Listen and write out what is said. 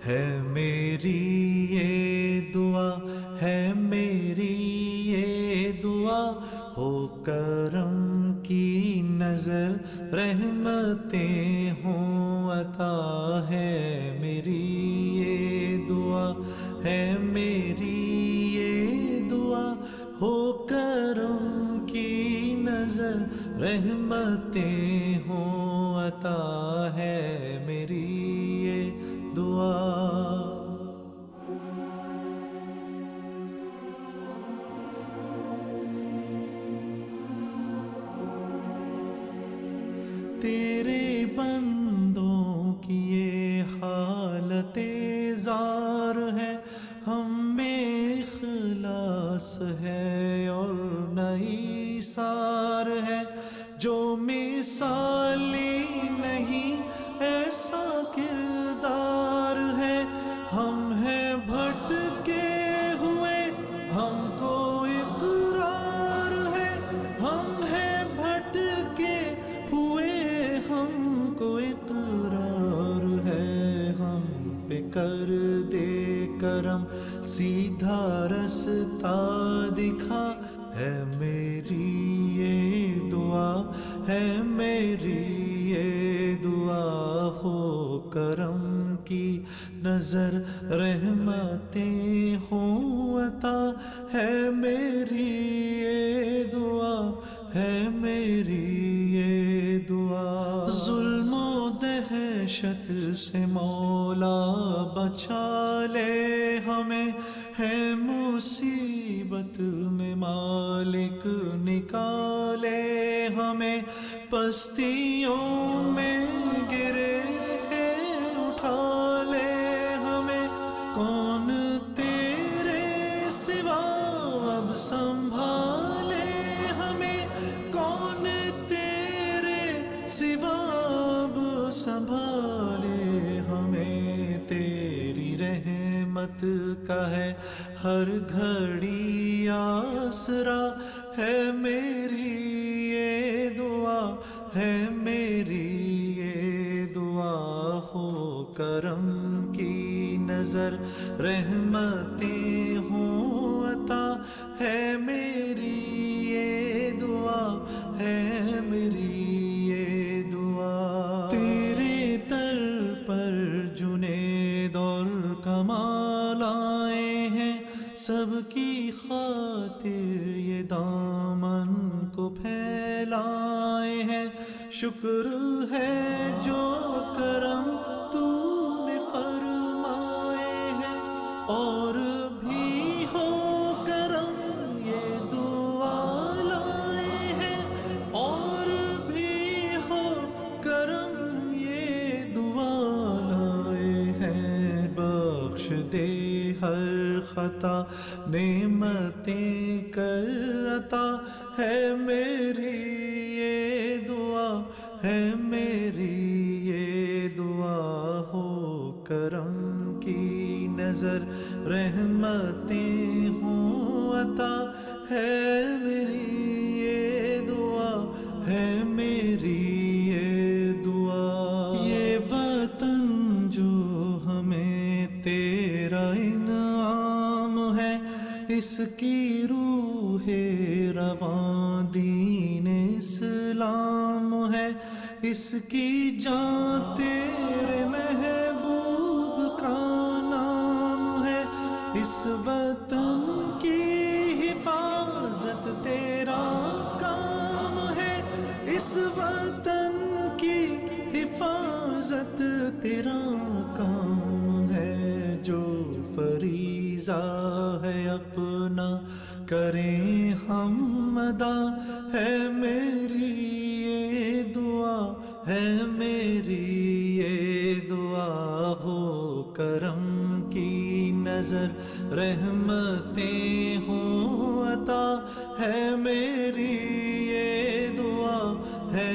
ہے میری یہ دعا، ہے میری یہ دعا، ہو کرم کی نظر رحمتیں ہوں عطا، ہے میری یہ دعا، ہے میری یہ دعا، ہو کرم کی نظر رحمتیں ہوں عطا، ہے میری یہ دعا۔ تیرے بندوں کی یہ حالت زار ہے، ہم میں اخلاص ہے اور نئی سار ہے، جو مثالی نہیں ایسا کردار ہے، ہم ہیں بھٹکے ہوئے ہم کو اقرار ہے، ہم ہیں بھٹکے ہوئے ہم کو اقرار ہے، ہم پہ کر دے کرم سیدھا رستہ دکھا، ہے میری یہ دعا، ہے میری یہ دعا، ہو کرم کی نظر رحمتیں ہوں عطا، ہے میری یہ دعا، ہے میری یہ دعا۔ ظلم و دہشت سے مولا بچا لے ہمیں، ہے مصیبت میں مالک نکالے ہمیں، پستیوں میں گرے ہیں اٹھا لے ہمیں، کون تیرے سوا اب سنبھالے ہمیں، کون تیرے سوا اب سنبھالے ہمیں، تیری رحمت کا ہے ہر گھڑی آسرا، ہے میری یہ دعا، ہے میری یہ دعا، ہو کرم کی نظر رحمتیں ہوں عطا، ہے میری یہ دعا، ہے میری یہ دعا۔ تیرے در پر جنید اور کمال آئے ہیں، سب کی خاطر یہ دامن کو پھیلائے ہیں، شکر ہے جو کرم تو نے فرمائے ہیں، اور بھی ہو کرم یہ دعا لائے ہیں، اور بھی ہو کرم یہ دعا لائے ہیں، بخش دے ہر خطا نعمتیں کر عطا، ہے میری یہ دعا، ہے میری یہ دعا، ہو کرم کی نظر رحمتیں ہوں عطا، ہے میری یہ دعا، ہے میری یہ دعا۔ یہ وطن جو ہمیں تیرا انعام ہے، اس کی روح رواں دین اسلام ہے، اس کی جان تیرے محبوب کا نام ہے، اس وطن کی حفاظت تیرا کام ہے، اس وطن کی حفاظت تیرا کام ہے، جو فریضہ ہے اپنا کریں ہم ادا، ہے میری یہ دعا، ہے میری یہ دعا، ہو کرم کی نظر رحمتیں ہوں عطا، ہے میری یہ دعا، ہے